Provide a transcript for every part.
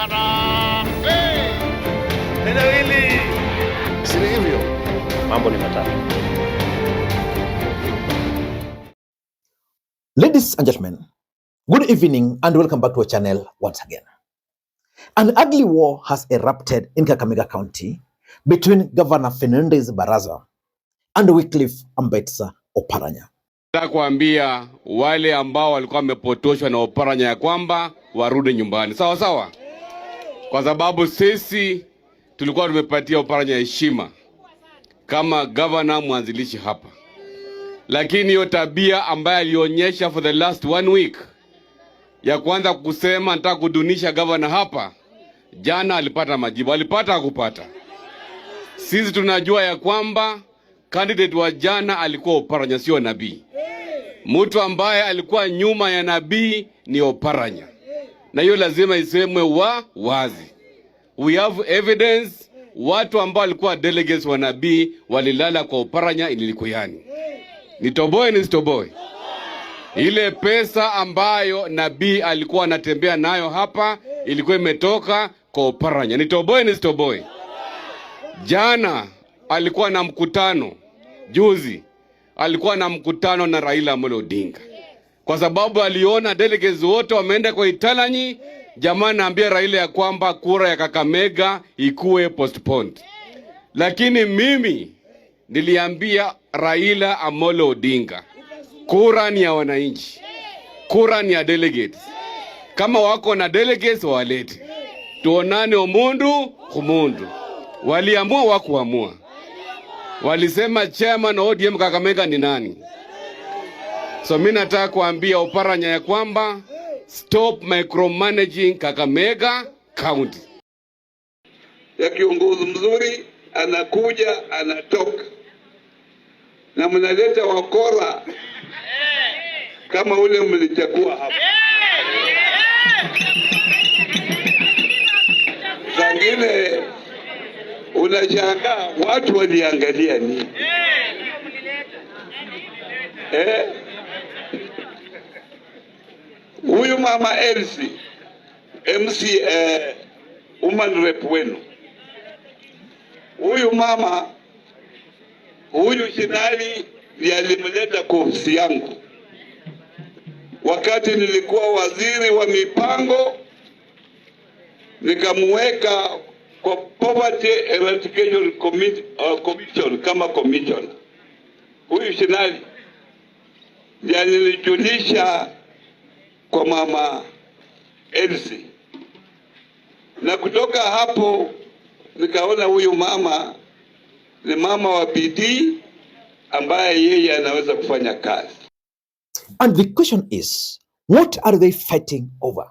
Harambee! Eneo hili si hivyo. Mambo ni matatu. Ladies and gentlemen, good evening and welcome back to our channel once again. An ugly war has erupted in Kakamega County between Governor Fernandes Barasa and Wycliffe Oparanya. Nataka kuambia wale ambao walikuwa wamepotoshwa na Oparanya ya kwamba warudi nyumbani. Sawa sawa? Kwa sababu sisi tulikuwa tumepatia Oparanya heshima kama governor mwanzilishi hapa. Lakini hiyo tabia ambayo alionyesha for the last 1 week ya kwanza kusema nataka kudunisha governor hapa, jana alipata majibu. Alipata hakupata? Sisi tunajua ya kwamba candidate wa jana alikuwa Oparanya, sio nabii. Mtu ambaye alikuwa nyuma ya nabii ni Oparanya. Na hiyo lazima isemwe wazi. We have evidence. Watu ambao walikuwa delegates wa nabii walilala kwa Oparanya Ilikuyani. Nitoboe nisitoboe? Ile pesa ambayo nabii alikuwa anatembea nayo hapa ilikuwa imetoka kwa Oparanya. Nitoboe nisitoboe? Jana alikuwa na mkutano, juzi alikuwa na mkutano na Raila Odinga. Kwa sababu aliona delegates wote wameenda kwa Italanyi, jamaa naambia Raila ya kwamba kura ya Kakamega ikuwe postponed. Lakini mimi niliambia Raila Odinga, kura ni ya wananchi, kura ni ya delegates. Kama wako na delegates walete, tuonane omundu kumundu. Waliamua wakuamua. Walisema chairman ODM Kakamega ni nani? So mimi nataka kuambia Oparanya ya kwamba stop micromanaging Kakamega County. Ya kiongozi mzuri anakuja anatoka, na mnaleta wakora kama ule mlichagua hapa. Zangine unashangaa watu waliangalia nini? Huyu mama Elsie MC woman rep wenu, huyu mama, huyu Shinali alimleta kwa ofisi yangu wakati nilikuwa waziri wa mipango, nikamweka kwa Poverty Eradication Commission kama commission. Huyu Shinali alinijulisha kwa mama Elsie, na kutoka hapo nikaona huyu mama ni mama wa bidii ambaye yeye anaweza kufanya kazi. And the question is, what are they fighting over?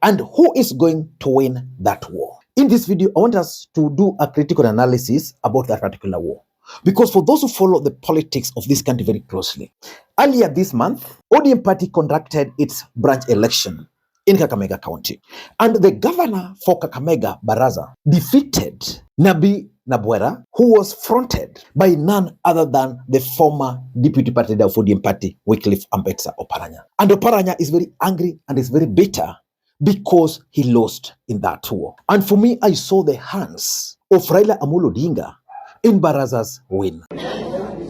And who is going to win that war? In this video, I want us to do a critical analysis about that particular war. Because for those who follow the politics of this country very closely, earlier this month, ODM party conducted its branch election in Kakamega County. And the governor for Kakamega, Barasa, defeated Nabi Nabwera, who was fronted by none other than the former deputy party leader of ODM party, Wycliffe Oparanya. And Oparanya is very angry and is very bitter because he lost in that war. And for me, I saw the hands of Raila Odinga in Barasa's win.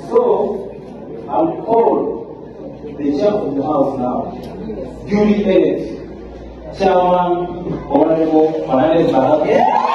So, I'll call the chair of the house now, duly elected, Chairman Governor Fernandes Barasa.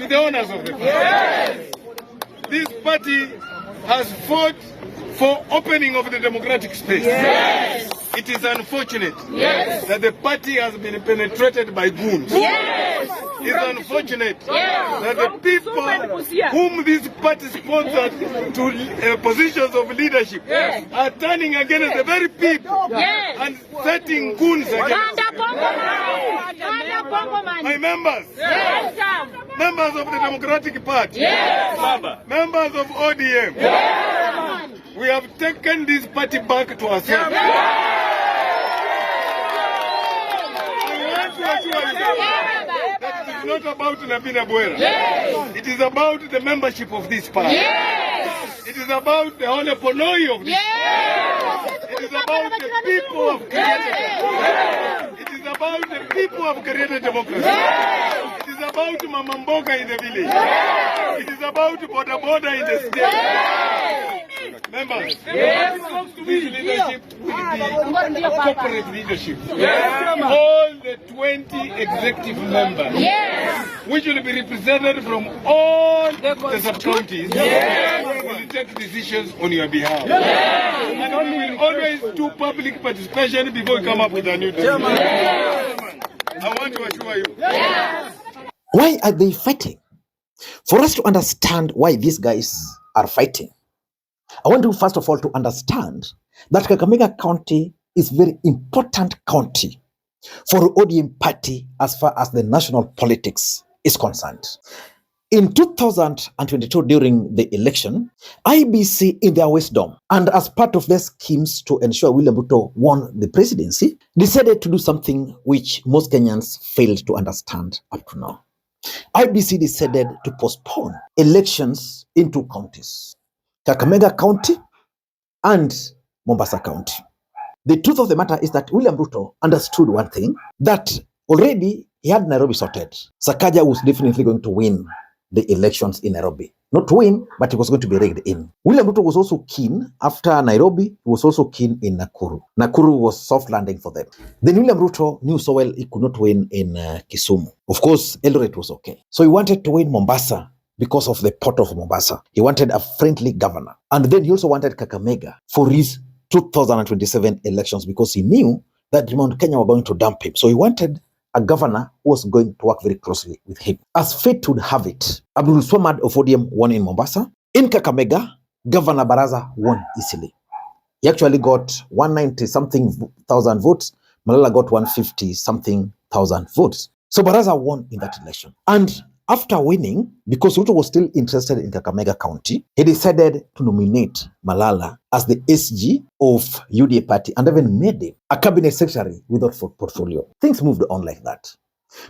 The owners of the party. Yes. This party has fought for opening of the democratic space. Yes. It is unfortunate that the party has been penetrated by goons. It's unfortunate that the people whom this party sponsored to positions of leadership are turning against the very people and setting goons against my members. Members of the Democratic Party. Members of ODM. We have taken this party back to ourselves. That it is not about Nabina Buera. It is about the membership of this party. It is about the whole eponoi of this party. It is about the people of created democracy. It is about the people who have created democracy. It is about Mamamboga in the village. It is about Boda Boda in the state. Members, this leadership will be corporate leadership. All the 20 executive members, which will be represented from all the sub-counties, will take decisions on your behalf. And we will always do public participation before we come up with a new decision. I want to assure you. Why are they fighting? For us to understand why these guys are fighting, I want you first of all to understand that Kakamega County is a very important county for ODM party as far as the national politics is concerned. In 2022, during the election, IBC, in their wisdom and as part of their schemes to ensure William Ruto won the presidency, decided to do something which most Kenyans failed to understand up to now. IBC decided to postpone elections in two counties, Kakamega County and Mombasa County. The truth of the matter is that William Ruto understood one thing, that already he had Nairobi sorted. Sakaja was definitely going to win the elections in Nairobi. Not to win, but it was going to be rigged in. William Ruto was also keen, after Nairobi, he was also keen in Nakuru. Nakuru was soft landing for them. Then William Ruto knew so well he could not win in Kisumu. Of course, Eldoret was okay. So he wanted to win Mombasa because of the port of Mombasa. He wanted a friendly governor. And then he also wanted Kakamega for his 2027 elections because he knew that Mount Kenya were going to dump him. So he wanted a governor who was going to work very closely with him. As fate would have it, Abdul Swamad of ODM won in Mombasa. In Kakamega, Governor Barasa won easily. He actually got 190-something thousand votes. Malala got 150-something thousand votes. So Barasa won in that election. And after winning, because Ruto was still interested in Kakamega County, he decided to nominate Malala as the SG of UDA party and even made him a cabinet secretary without portfolio. Things moved on like that.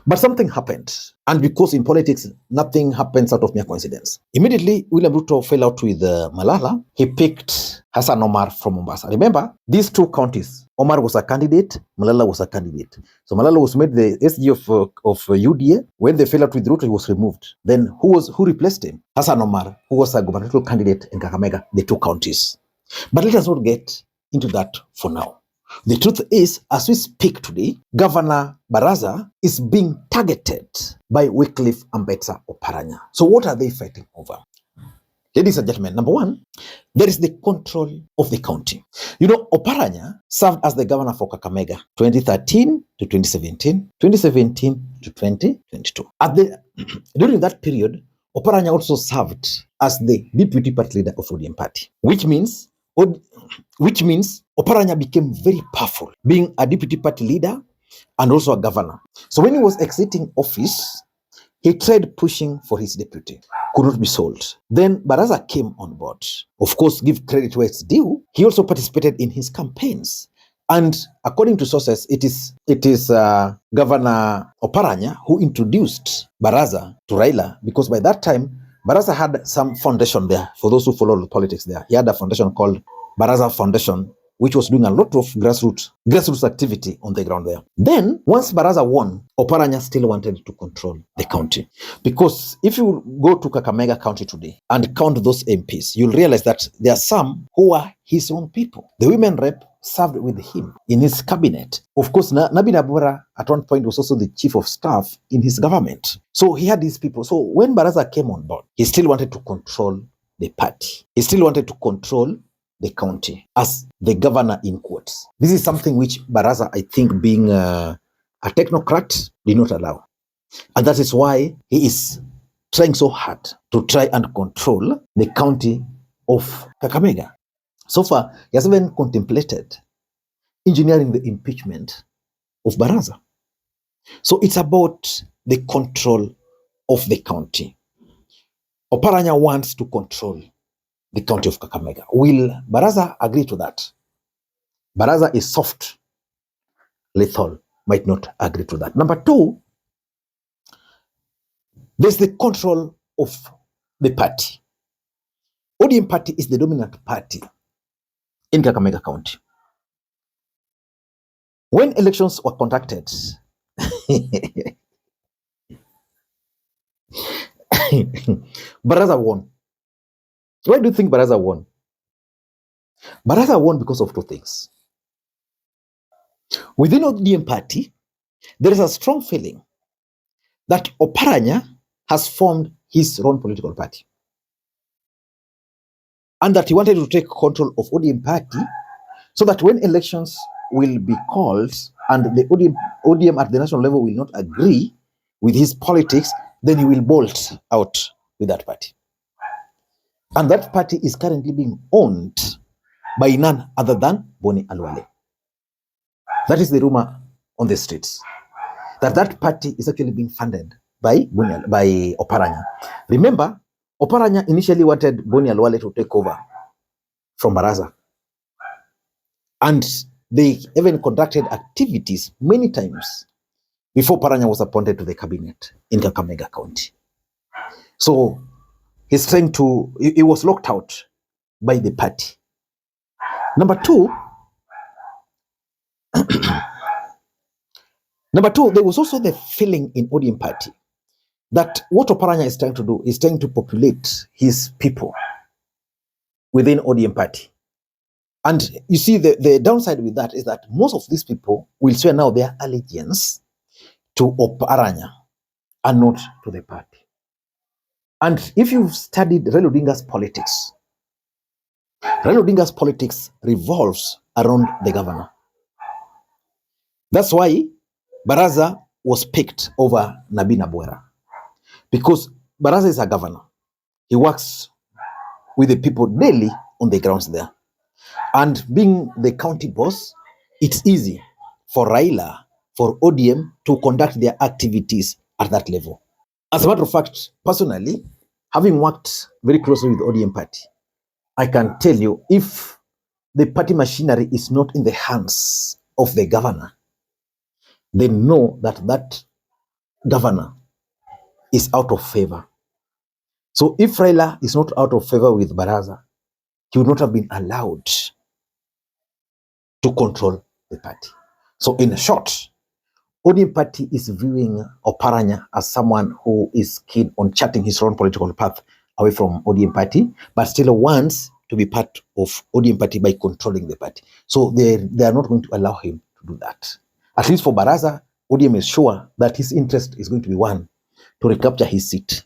But something happened. And because in politics, nothing happens out of mere coincidence. Immediately, William Ruto fell out with Malala. He picked Hassan Omar from Mombasa. Remember, these two counties, Omar was a candidate, Malala was a candidate. So Malala was made the SG of UDA. When they fell out with Ruto, he was removed. Then who replaced him? Hassan Omar, who was a gubernatorial candidate in Kakamega, the two counties. But let us not get into that for now. The truth is, as we speak today, Governor Barasa is being targeted by Wycliffe Oparanya. So what are they fighting over? Ladies and gentlemen, number one, there is the control of the county. You know, Oparanya served as the governor for Kakamega 2013 to 2017, 2017 to 2022. During that period, Oparanya also served as the deputy party leader of ODM party, which means Oparanya became very powerful, being a deputy party leader and also a governor. So when he was exiting office, he tried pushing for his deputy. Could not be sold. Then Barasa came on board. Of course, give credit where it's due. He also participated in his campaigns. And according to sources, it is Governor Oparanya who introduced Barasa to Raila, because by that time, Barasa had some foundation there. For those who follow the politics there, he had a foundation called Barasa Foundation, which was doing a lot of grassroots activity on the ground there. Then, once Barasa won, Oparanya still wanted to control the county. Because if you go to Kakamega County today and count those MPs, you'll realize that there are some who are his own people. The women rep served with him in his cabinet. Of course, Nabina Buera at one point was also the chief of staff in his government. So he had these people. So when Barasa came on board, he still wanted to control the party. He still wanted to control the county as the governor in quotes. This is something which Barasa, I think, being a technocrat, did not allow. And that is why he is trying so hard to try and control the county of Kakamega. So far, he has even contemplated engineering the impeachment of Barasa. So it's about the control of the county. Oparanya wants to control the county of Kakamega. Will Barasa agree to that? Barasa is soft, lethal, might not agree to that. Number two, there's the control of the party. ODM party is the dominant party in Kakamega County. When elections were conducted, Barasa won. Why do you think Barasa won? Barasa won because of two things. Within ODM party, there is a strong feeling that Oparanya has formed his own political party, and that he wanted to take control of ODM party so that when elections will be called and the ODM at the national level will not agree with his politics, then he will bolt out with that party. And that party is currently being owned by none other than Boni Alwale. That is the rumor on the streets, that party is actually being funded by Oparanya. Remember, Oparanya initially wanted Boni Alwale to take over from Barasa. And they even conducted activities many times before Oparanya was appointed to the cabinet in Kakamega County. So he's trying to, he was locked out by the party. Number two, there was also the feeling in ODM party that what Oparanya is trying to do is trying to populate his people within ODM party. And you see, the downside with that is that most of these people will swear now their allegiance to Oparanya and not to the party. And if you've studied Raila Odinga's politics, Raila Odinga's politics revolves around the governor. That's why Barasa was picked over Nabina Bwera, because Barasa is a governor. He works with the people daily on the grounds there. And being the county boss, it's easy for Raila, for ODM to conduct their activities at that level. As a matter of fact, personally, having worked very closely with ODM party, I can tell you, if the party machinery is not in the hands of the governor, they know that that governor is out of favor. So if Raila is not out of favor with Barasa, he would not have been allowed to control the party. So in short, ODM party is viewing Oparanya as someone who is keen on charting his own political path away from ODM party, but still wants to be part of ODM party by controlling the party. So they are not going to allow him to do that. At least for Barasa, ODM is sure that his interest is going to be one, to recapture his seat.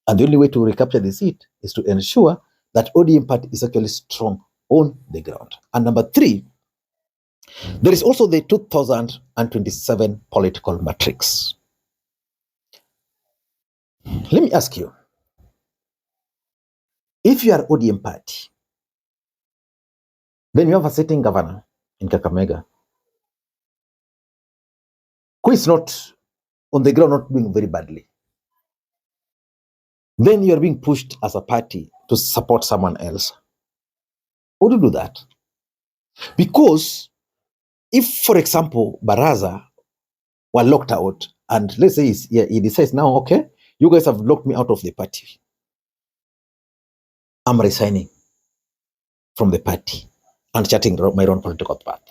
And the only way to recapture the seat is to ensure that ODM party is actually strong on the ground. And number three, there is also the 2027 political matrix. Let me ask you, if you are ODM party, then you have a sitting governor in Kakamega who is not on the ground, not doing very badly. Then you are being pushed as a party to support someone else. Would you do that? Because if, for example, Barasa were locked out, and let's say he decides now, okay, you guys have locked me out of the party, I'm resigning from the party and charting my own political path.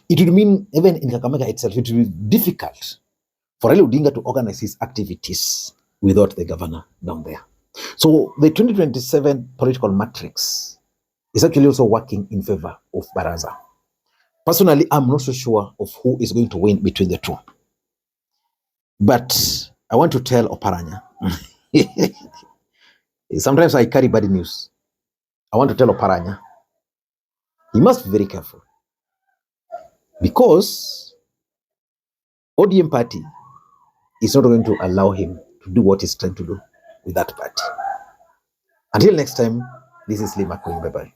It would mean, even in Kakamega itself, it would be difficult for Raila Odinga to organize his activities without the governor down there. So the 2027 political matrix is actually also working in favor of Barasa. Personally, I'm not so sure of who is going to win between the two. But I want to tell Oparanya, sometimes I carry bad news. I want to tell Oparanya he must be very careful, because ODM party is not going to allow him to do what he's trying to do with that party. Until next time, this is Lee Makwiny. Bye-bye.